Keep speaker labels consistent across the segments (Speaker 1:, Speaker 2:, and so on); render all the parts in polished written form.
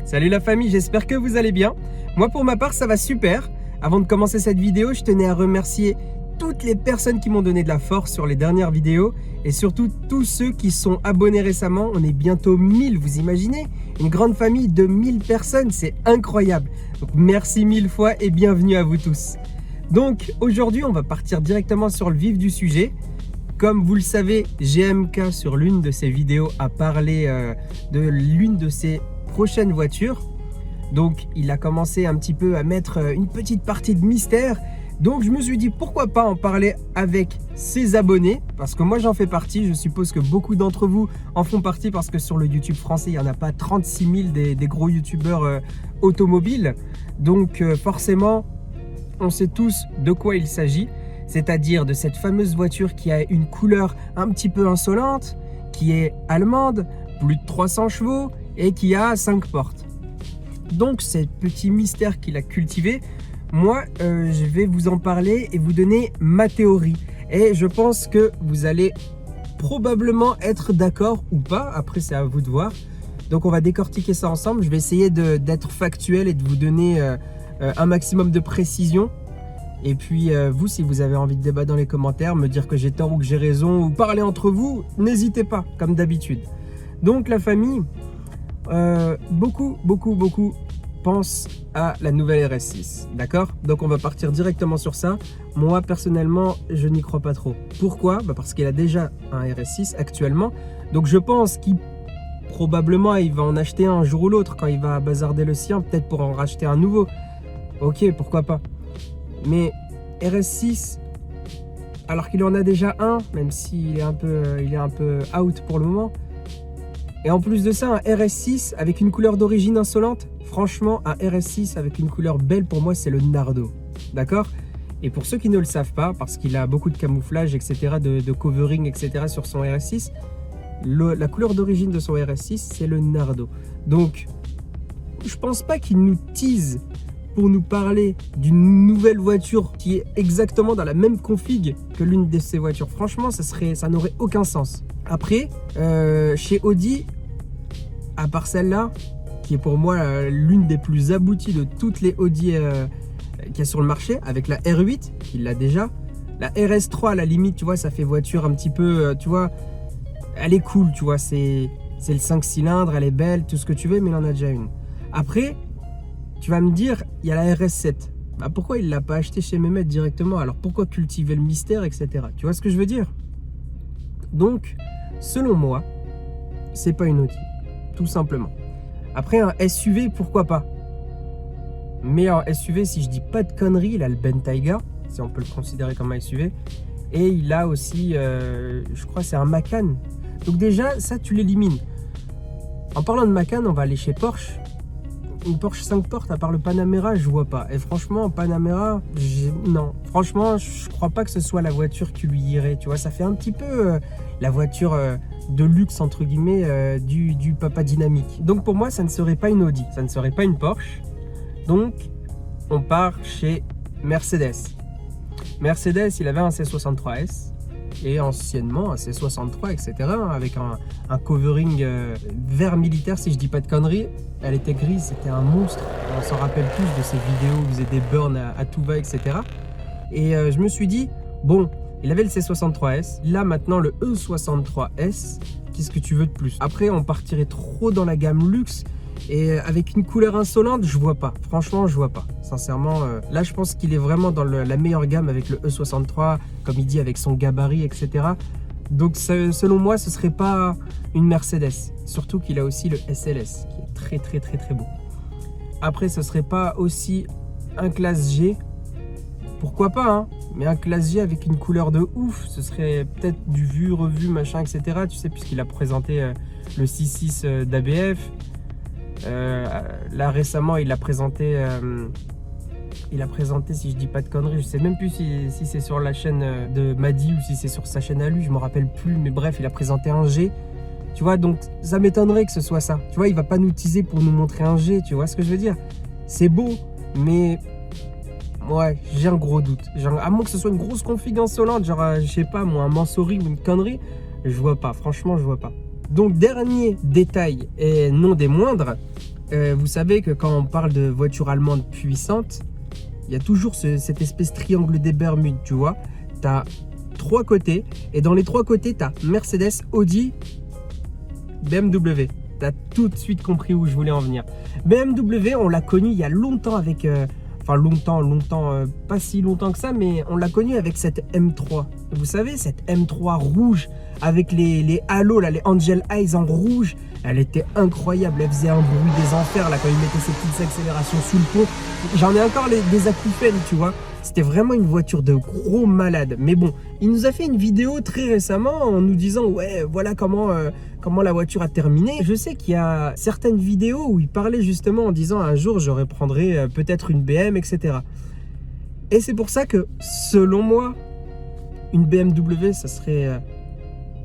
Speaker 1: Salut la famille, j'espère que vous allez bien. Moi pour ma part ça va super. Avant de commencer cette vidéo, je tenais à remercier toutes les personnes qui m'ont donné de la force sur les dernières vidéos et surtout tous ceux qui sont abonnés récemment. On est bientôt 1000, vous imaginez? Une grande famille de 1000 personnes, c'est incroyable. Donc merci 1000 fois et bienvenue à vous tous. Donc aujourd'hui on va partir directement sur le vif du sujet. Comme vous le savez, GMK sur l'une de ses vidéos a parlé de l'une de ses prochaines voitures. Donc il a commencé un petit peu à mettre une petite partie de mystère. Donc je me suis dit pourquoi pas en parler avec ses abonnés, parce que moi j'en fais partie, je suppose que beaucoup d'entre vous en font partie, parce que sur le YouTube français il n'y en a pas 36 000 des gros youtubeurs automobiles. Donc forcément on sait tous de quoi il s'agit, c'est-à-dire de cette fameuse voiture qui a une couleur un petit peu insolente, qui est allemande, plus de 300 chevaux et qui a 5 portes. Donc ce petit mystère qu'il a cultivé, moi je vais vous en parler et vous donner ma théorie. Et je pense que vous allez probablement être d'accord ou pas, après c'est à vous de voir. Donc on va décortiquer ça ensemble, je vais essayer d'être factuel et de vous donner un maximum de précision. Et puis vous, si vous avez envie de débattre dans les commentaires, me dire que j'ai tort ou que j'ai raison, ou parler entre vous, n'hésitez pas, comme d'habitude. Donc la famille, beaucoup pensent à la nouvelle RS6, d'accord? Donc on va partir directement sur ça. Moi personnellement, je n'y crois pas trop. Pourquoi? Parce qu'il a déjà un RS6 actuellement. Donc je pense qu'il probablement il va en acheter un jour ou l'autre quand il va bazarder le sien, peut-être pour en racheter un nouveau. Ok, pourquoi pas. Mais RS6, alors qu'il en a déjà un, même s'il est un peu out pour le moment. Et en plus de ça, un RS6 avec une couleur d'origine insolente, franchement, un RS6 avec une couleur belle, pour moi, c'est le Nardo. D'accord? Et pour ceux qui ne le savent pas, parce qu'il a beaucoup de camouflage, etc., de covering, etc., sur son RS6, la couleur d'origine de son RS6, c'est le Nardo. Donc, je pense pas qu'il nous tease pour nous parler d'une nouvelle voiture qui est exactement dans la même config que l'une de ces voitures. Franchement, ça n'aurait aucun sens. Après, chez Audi, à part celle-là, qui est pour moi l'une des plus abouties de toutes les Audi qu'il y a sur le marché, avec la R8, qu'il l'a déjà, la RS3 à la limite, tu vois, ça fait voiture un petit peu, tu vois, elle est cool, tu vois, c'est le 5 cylindres, elle est belle, tout ce que tu veux, mais il en a déjà une. Après, tu vas me dire, il y a la RS7. Bah pourquoi il ne l'a pas acheté chez Mehmet directement? Alors pourquoi cultiver le mystère, etc. Tu vois ce que je veux dire? Donc, selon moi, c'est pas une Audi, tout simplement. Après, un SUV, pourquoi pas? Mais un SUV, si je dis pas de conneries, il a le Bentayga, si on peut le considérer comme un SUV. Et il a aussi, je crois, c'est un Macan. Donc déjà, ça, tu l'élimines. En parlant de Macan, on va aller chez Porsche. Une Porsche 5 portes, à part le Panamera, je vois pas. Et franchement, Panamera, non. Franchement, je crois pas que ce soit la voiture qui lui irait. Tu vois, ça fait un petit peu la voiture de luxe, entre guillemets, du papa dynamique. Donc pour moi, ça ne serait pas une Audi, ça ne serait pas une Porsche. Donc, on part chez Mercedes. Mercedes, il avait un C63S. Et anciennement un C63, etc. Avec un covering vert militaire, si je dis pas de conneries. Elle était grise, c'était un monstre. On s'en rappelle tous de ces vidéos où il faisait des burns à tout va, etc. Et je me suis dit, bon, il avait le C63S, là maintenant le E63S, qu'est-ce que tu veux de plus? Après, on partirait trop dans la gamme luxe. Et avec une couleur insolente, je vois pas. Franchement, je vois pas. Sincèrement, là, je pense qu'il est vraiment dans la meilleure gamme avec le E63, comme il dit, avec son gabarit, etc. Donc, selon moi, ce serait pas une Mercedes. Surtout qu'il a aussi le SLS, qui est très beau. Après, ce serait pas aussi un classe G. Pourquoi pas, hein? Mais un classe G avec une couleur de ouf, ce serait peut-être du vu, revu, machin, etc. Tu sais, puisqu'il a présenté le 6.6 d'ABF. Là récemment il a présenté si je dis pas de conneries, je sais même plus si c'est sur la chaîne de Madi ou si c'est sur sa chaîne à lui, je me rappelle plus, mais bref, il a présenté un G, tu vois, donc ça m'étonnerait que ce soit ça, tu vois, il va pas nous teaser pour nous montrer un G, tu vois ce que je veux dire? C'est beau, mais ouais, j'ai un gros doute, genre, à moins que ce soit une grosse config insolente, genre je sais pas moi, un Mansory ou une connerie, je vois pas, franchement je vois pas. Donc dernier détail et non des moindres, vous savez que quand on parle de voitures allemandes puissantes, il y a toujours cette espèce de triangle des Bermudes, tu vois. Tu as 3 côtés, et dans les 3 côtés, tu as Mercedes, Audi, BMW. Tu as tout de suite compris où je voulais en venir. BMW, on l'a connu il y a longtemps avec... Enfin longtemps, pas si longtemps que ça, mais on l'a connu avec cette M3. Vous savez, cette M3 rouge avec les halos, là, les Angel Eyes en rouge. Elle était incroyable, elle faisait un bruit des enfers là quand il mettait ses petites accélérations sous le pont. J'en ai encore des acouphènes, tu vois. C'était vraiment une voiture de gros malade. Mais bon, il nous a fait une vidéo très récemment en nous disant ouais, voilà comment la voiture a terminé. Je sais qu'il y a certaines vidéos où il parlait justement en disant un jour je reprendrai peut-être une BM, etc. Et c'est pour ça que selon moi, une BMW, ça serait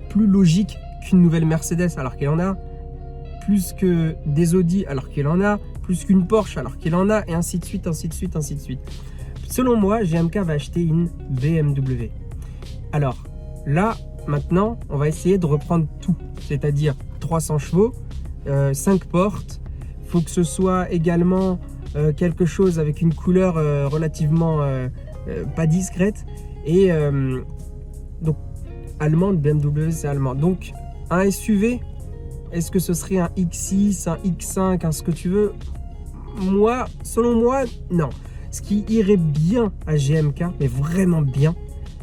Speaker 1: plus logique qu'une nouvelle Mercedes alors qu'elle en a, plus que des Audi alors qu'elle en a, plus qu'une Porsche alors qu'elle en a, et ainsi de suite, ainsi de suite, ainsi de suite. Selon moi, GMK va acheter une BMW. Alors là, maintenant, on va essayer de reprendre tout, c'est-à-dire 300 chevaux, 5 portes. Il faut que ce soit également quelque chose avec une couleur relativement pas discrète. Et donc, allemande, BMW, c'est allemand. Donc, un SUV, est-ce que ce serait un X6, un X5, un ce que tu veux? Moi, selon moi, non. Ce qui irait bien à GMK, mais vraiment bien,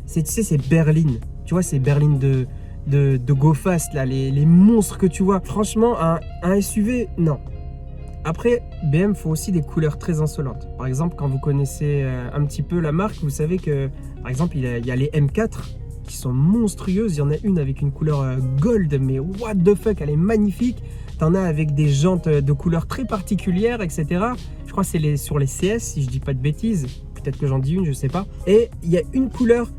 Speaker 1: c'est, tu sais, ces berlines. Tu vois, ces berlines de Go Fast, là, les monstres que tu vois. Franchement, un SUV, non. Après, BM faut aussi des couleurs très insolentes. Par exemple, quand vous connaissez un petit peu la marque, vous savez que, par exemple, il y a les M4 qui sont monstrueuses. Il y en a une avec une couleur gold, mais what the fuck, elle est magnifique. T'en as avec des jantes de couleurs très particulières, etc. Je crois que c'est sur les CS, si je dis pas de bêtises. Peut-être que j'en dis une, je sais pas. Et il y a une couleur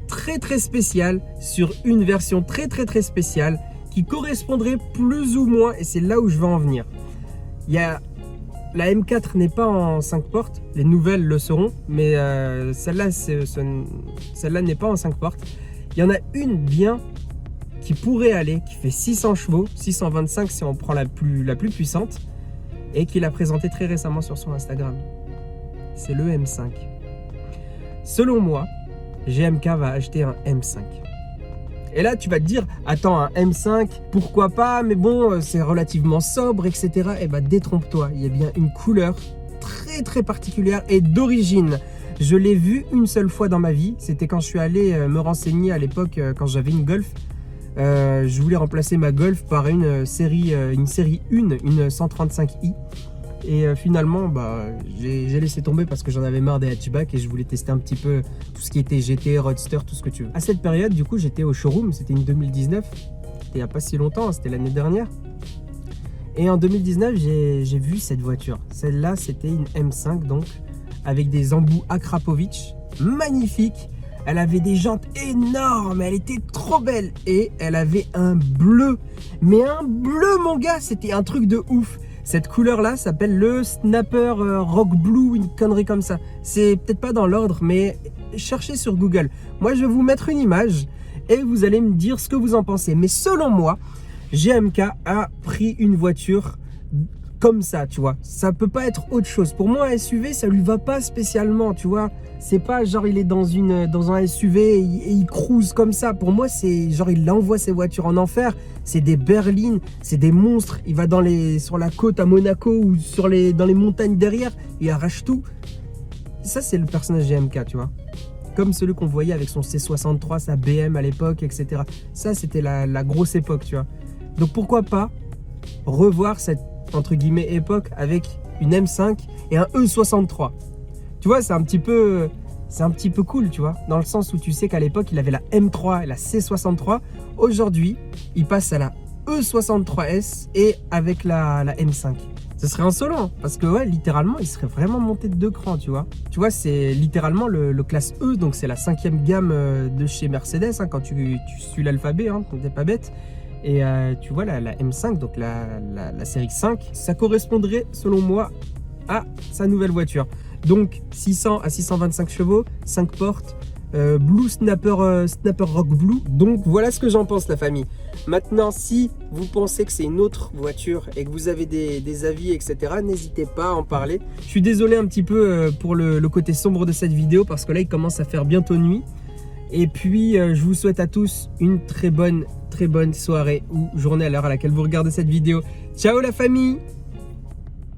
Speaker 1: très très spéciale sur une version très très très spéciale qui correspondrait plus ou moins, et c'est là où je veux en venir. Il y a la M4 n'est pas en 5 portes, les nouvelles le seront, mais celle-là n'est pas en 5 portes. Il y en a une bien qui pourrait aller, qui fait 600 chevaux, 625 si on prend la plus puissante, et qu'il a présenté très récemment sur son Instagram. C'est le M5. Selon moi, GMK va acheter un M5. Et là, tu vas te dire, attends, un M5, pourquoi pas, mais bon, c'est relativement sobre, etc. Eh ben, détrompe-toi, il y a bien une couleur très très particulière et d'origine. Je l'ai vu une seule fois dans ma vie, c'était quand je suis allé me renseigner à l'époque, quand j'avais une Golf. Je voulais remplacer ma Golf par une série 1, une 135i. Et finalement, j'ai laissé tomber parce que j'en avais marre des hatchbacks et je voulais tester un petit peu tout ce qui était GT, Roadster, tout ce que tu veux. À cette période, du coup, j'étais au showroom, c'était une 2019, c'était il n'y a pas si longtemps, c'était l'année dernière. Et en 2019, j'ai vu cette voiture. Celle-là, c'était une M5, donc, avec des embouts Akrapovic, magnifique. Elle avait des jantes énormes, elle était trop belle. Et elle avait un bleu, mais un bleu, mon gars, c'était un truc de ouf. Cette couleur-là s'appelle le Snapper Rock Blue, une connerie comme ça. C'est peut-être pas dans l'ordre, mais cherchez sur Google. Moi, je vais vous mettre une image et vous allez me dire ce que vous en pensez. Mais selon moi, GMK a pris une voiture comme ça, tu vois. Ça peut pas être autre chose. Pour moi, un SUV, ça lui va pas spécialement, tu vois. C'est pas genre il est dans un SUV et il cruise comme ça. Pour moi, c'est genre il envoie ses voitures en enfer. C'est des berlines, c'est des monstres. Il va sur la côte à Monaco ou dans les montagnes derrière. Il arrache tout. Ça, c'est le personnage GMK, tu vois. Comme celui qu'on voyait avec son C63, sa BM à l'époque, etc. Ça, c'était la grosse époque, tu vois. Donc pourquoi pas revoir cette entre guillemets époque avec une M5 et un E63. Tu vois, c'est un petit peu cool, tu vois, dans le sens où tu sais qu'à l'époque il avait la M3 et la C63. Aujourd'hui, il passe à la E63S et avec la M5. Ce serait insolent parce que ouais, littéralement, il serait vraiment monté de 2 crans, tu vois. Tu vois, c'est littéralement le classe E, donc c'est la 5e gamme de chez Mercedes, hein, quand tu suis l'alphabet, hein, t'es pas bête. Et tu vois la M5, donc la série 5, ça correspondrait selon moi à sa nouvelle voiture. Donc 600 à 625 chevaux, 5 portes, Blue Snapper Rock Blue. Donc voilà ce que j'en pense, la famille. Maintenant, si vous pensez que c'est une autre voiture et que vous avez des avis, etc., n'hésitez pas à en parler. Je suis désolé un petit peu pour le côté sombre de cette vidéo parce que là il commence à faire bientôt nuit. Et puis je vous souhaite à tous une très bonne soirée ou journée à l'heure à laquelle vous regardez cette vidéo. Ciao la famille!